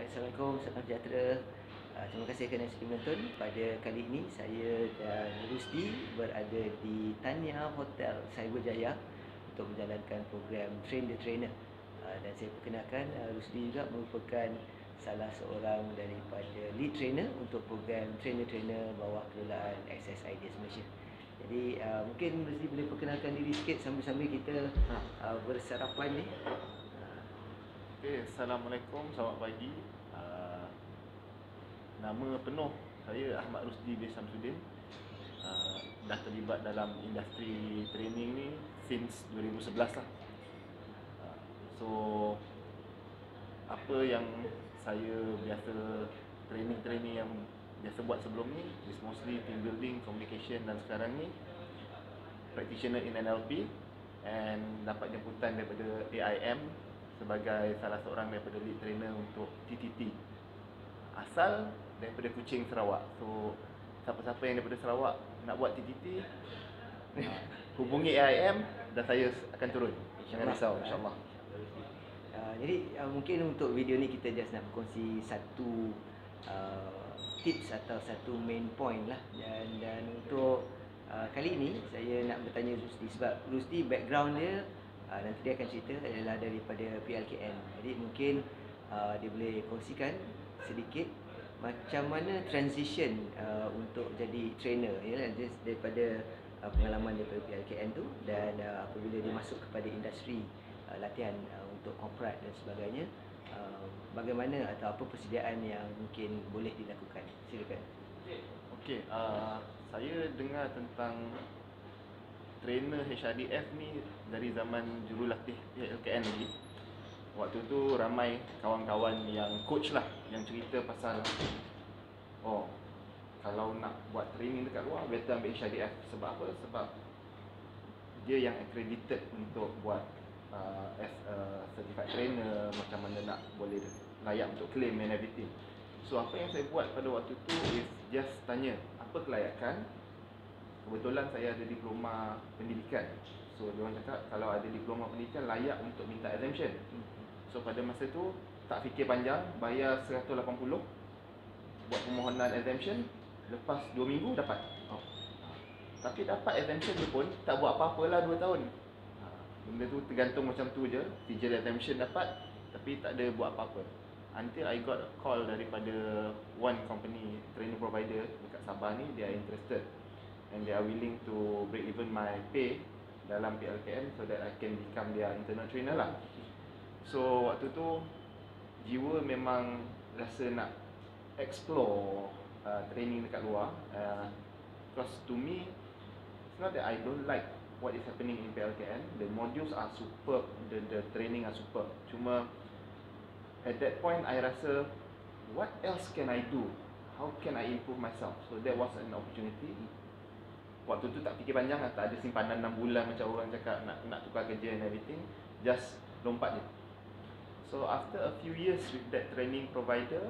Assalamualaikum, salam sejahtera. Terima kasih kerana sudi menonton. Pada kali ini saya dan Rusdi berada di Tanya Hotel Cyberjaya untuk menjalankan program Train the Trainer. Dan saya perkenalkan Rusdi juga merupakan salah seorang daripada lead trainer untuk program Train the Trainer bawah kelolaan Access Ideas Malaysia. Jadi mungkin Rusdi boleh perkenalkan diri sikit sambil-sambil kita bersarapan ni. Okay, Assalamualaikum, selamat pagi. Nama penuh saya Ahmad Rusdi bin Samsudin. Dah terlibat dalam industri training ni since 2011 lah. So apa yang saya biasa training yang biasa buat sebelum ni is mostly team building, communication, dan sekarang ni practitioner in NLP, and dapat jemputan daripada AIM sebagai salah seorang daripada lead trainer untuk TTT, asal daripada Kuching, Sarawak. So siapa-siapa yang daripada Sarawak nak buat TTT, hubungi AIM dan saya akan turun. Jangan risau, insyaAllah. Jadi mungkin untuk video ni kita just nak berkongsi satu tips atau satu main point lah. Dan untuk kali ini saya nak bertanya Rusdi, sebab Rusdi background dia nanti dia akan cerita adalah daripada PLKN. Jadi mungkin dia boleh kongsikan sedikit macam mana transition untuk jadi trainer, ya, just daripada pengalaman daripada PLKN tu, dan apabila dia masuk kepada industri latihan untuk korporat dan sebagainya, bagaimana atau apa persediaan yang mungkin boleh dilakukan. Silakan. Okey, saya dengar tentang trainer HRDF ni dari zaman jurulatih PLKN lagi. Waktu tu ramai kawan-kawan yang coach lah yang cerita pasal kalau nak buat training dekat luar better ambil HRDF. Sebab apa? Sebab dia yang accredited untuk buat as a certified trainer, macam mana nak boleh layak untuk claim and everything. So apa yang saya buat pada waktu tu is just tanya apa kelayakan. Kebetulan saya ada diploma pendidikan. So dia orang cakap kalau ada diploma pendidikan layak untuk minta exemption. So pada masa tu tak fikir panjang, bayar 180 buat permohonan exemption. Lepas 2 minggu dapat. Tapi dapat exemption tu pun tak buat apa-apalah 2 tahun. Benda tu tergantung macam tu je. Sijil exemption dapat tapi tak ada buat apa-apa. Until I got a call daripada one company training provider dekat Sabah ni, they are interested and they are willing to break even my pay dalam PLKN so that I can become their internal trainer lah. So waktu tu jiwa memang rasa nak explore training dekat luar, because to me it's not that I don't like what is happening in PLKN. The modules are superb, the training are superb. Cuma at that point I rasa what else can I do? How can I improve myself? So that was an opportunity. Waktu tu tak fikir panjang lah, tak ada simpanan 6 bulan macam orang cakap nak tukar kerja and everything. Just lompat je. So after a few years with that training provider,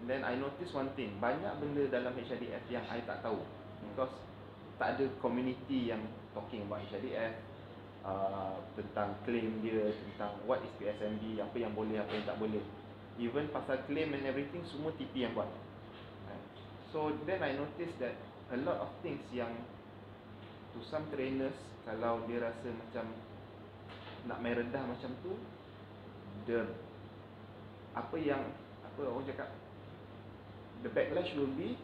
then I notice one thing, banyak benda dalam HRDF yang I tak tahu. Because tak ada community yang talking about HRDF, tentang claim dia, tentang what is PSMB, apa yang boleh, apa yang tak boleh. Even pasal claim and everything, semua TP yang buat. So then I notice that a lot of things yang to some trainers, kalau dia rasa macam nak main rendah macam tu, apa orang cakap, the backlash will be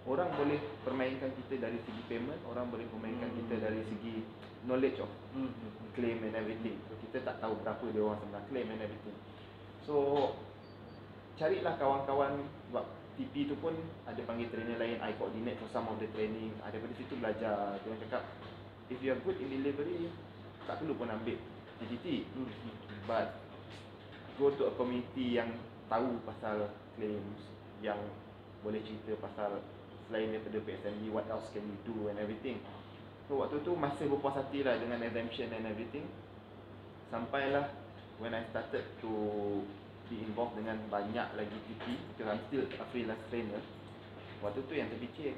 orang boleh permainkan kita dari segi payment, orang boleh permainkan kita dari segi knowledge of claim and everything. So kita tak tahu berapa dia orang sebenarnya claim and everything. So carilah kawan-kawan, sebab TP tu pun ada panggil trainer lain, I coordinate for some of the training. Daripada situ belajar. Dia orang cakap if you are good in delivery, tak perlu pun ambil TTT, but go to a community yang tahu pasal claims, yang boleh cerita pasal selain daripada PSMB, what else can you do and everything. So waktu tu masih berpuas hati lah dengan exemption and everything. Sampailah when I started to be involved dengan banyak lagi TP, because I'm still a freelance trainer. Waktu tu yang terfikir,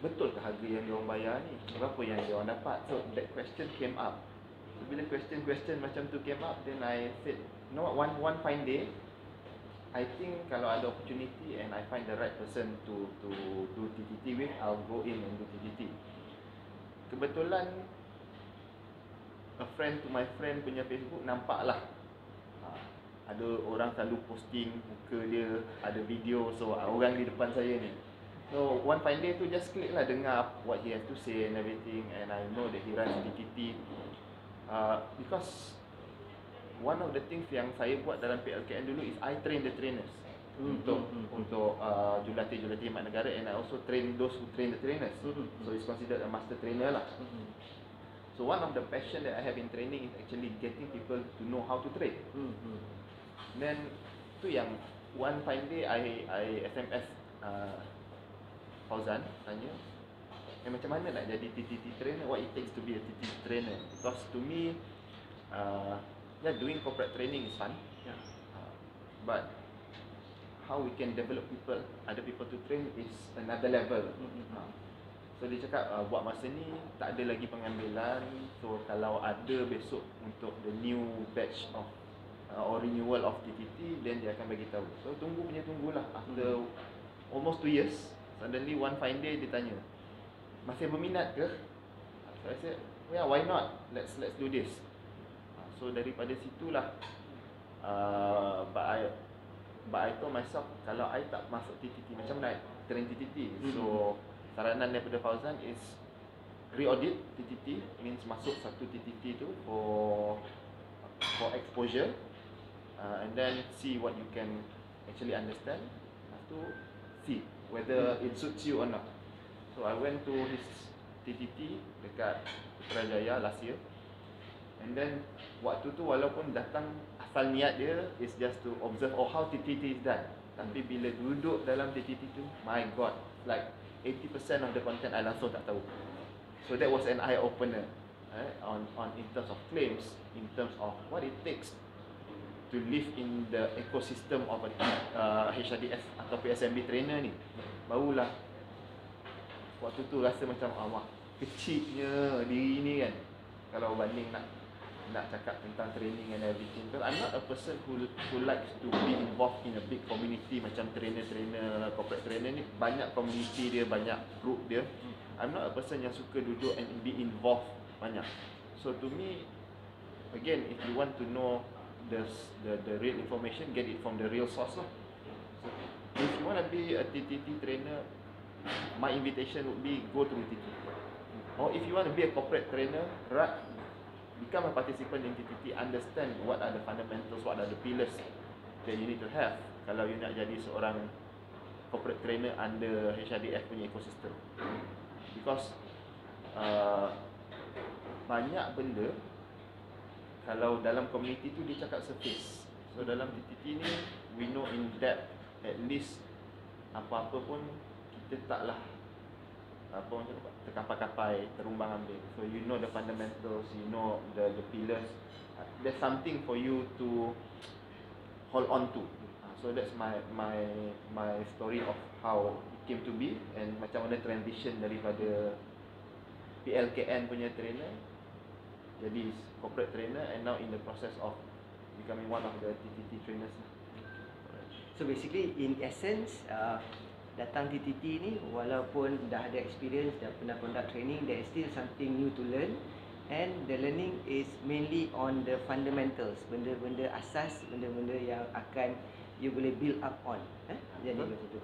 betul ke harga yang diorang bayar ni? Berapa yang diorang dapat? So that question came up. So bila question macam tu came up, then I said, you know what, one fine day, I think kalau ada opportunity and I find the right person to do TTT with, I'll go in and do TTT. Kebetulan a friend to my friend punya Facebook nampak lah, ada orang selalu posting muka dia, ada video, so orang di depan saya ni. So one fine day tu just click lah, dengar what he has to say and everything, and I know that he runs TTT. Because one of the things yang saya buat dalam PLKN dulu is I train the trainers untuk jurulatih mat negara, and I also train those who train the trainers. So it's considered a master trainer lah. So one of the passion that I have in training is actually getting people to know how to train. Then tu yang one fine day I SMS Fauzan tanya, macam mana nak jadi TTT trainer, what it takes to be a TTT trainer. Because to me, doing corporate training is fun, but how we can develop people, other people to train is another level. So dia cakap buat masa ni tak ada lagi pengambilan, so kalau ada besok untuk the new batch of or renewal of TTT, then dia akan bagi tahu. So tunggulah. After almost 2 years, suddenly one fine day dia tanya, masih berminat ke? So I said, yeah, why not? Let's do this. So daripada situlah, but I told myself, kalau I tak masuk TTT, macam mana I train TTT? So saranan daripada Fauzan is re-audit TTT, means masuk satu TTT tu for exposure, and then see what you can actually understand. Lepas tu see whether it suits you or not. So I went to his TTT dekat Putrajaya last year, and then waktu tu walaupun datang asal niat dia is just to observe how TTT is done, tapi bila duduk dalam TTT tu, my god, like 80% of the content I langsung tak tahu. So that was an eye opener, on in terms of claims, in terms of what it takes to live in the ecosystem of a HRDS atau PSMB trainer ni. Barulah waktu tu rasa macam kecilnya diri ni kan, kalau banding nak cakap tentang training and everything. Because I'm not a person who likes to be involved in a big community macam trainer, corporate trainer ni banyak community dia, banyak group dia. I'm not a person yang suka duduk and be involved banyak. So to me, again, if you want to know the real information, get it from the real source lah. So if you want to be a TTT trainer, my invitation would be go through TTT. Or if you want to be a corporate trainer, become a participant in TTT, understand what are the fundamentals, what are the pillars that you need to have kalau you nak jadi seorang corporate trainer under HRDF punya ecosystem. Because banyak benda kalau dalam community tu dia cakap surface. So dalam TTT ni we know in depth, at least apa-apa pun kita taklah terkapai-kapai, terumbang ambing. So you know the fundamentals, you know the pillars. There's something for you to hold on to. So that's my story of how it came to be, and macam mana transition daripada PLKN punya trainer jadi corporate trainer, and now in the process of becoming one of the TTT trainers. So basically in essence, datang TTT ni walaupun dah ada experience, dah pernah conduct training, there is still something new to learn, and the learning is mainly on the fundamentals, benda-benda asas, benda-benda yang akan you boleh build up on. Jadi macam tu.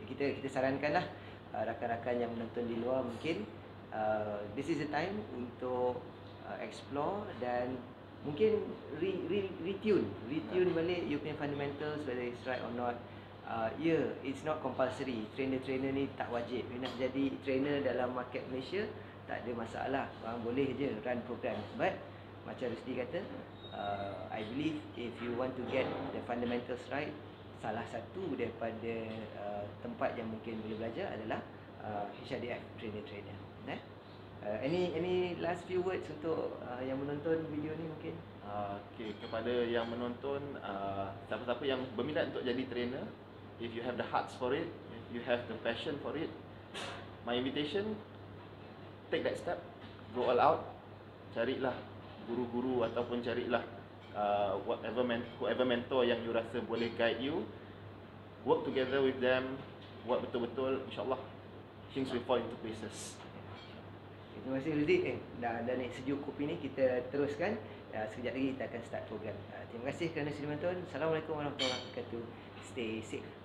Jadi kita sarankanlah rakan-rakan yang menonton di luar, mungkin this is the time untuk explore dan mungkin retune balik you punya fundamentals, whether it's right or not. It's not compulsory. Trainer ni tak wajib. You nak jadi trainer dalam market Malaysia, tak ada masalah. Boleh je run program. But macam Rusdi kata, I believe if you want to get the fundamentals right, salah satu daripada tempat yang mungkin boleh belajar adalah HRDF trainer. Any last few words untuk yang menonton video ni mungkin? Okay, kepada yang menonton, siapa-siapa yang berminat untuk jadi trainer, if you have the hearts for it, if you have the passion for it, my invitation, take that step, go all out, carilah guru-guru ataupun carilah whoever mentor yang you rasa boleh guide you, work together with them, buat betul-betul, insyaAllah things will fall into places. Terima kasih Rudi. Dah naik sejuk kopi ni, kita teruskan. Sekejap lagi kita akan start program. Terima kasih kerana sudi menonton. Assalamualaikum warahmatullahi wabarakatuh. Stay safe.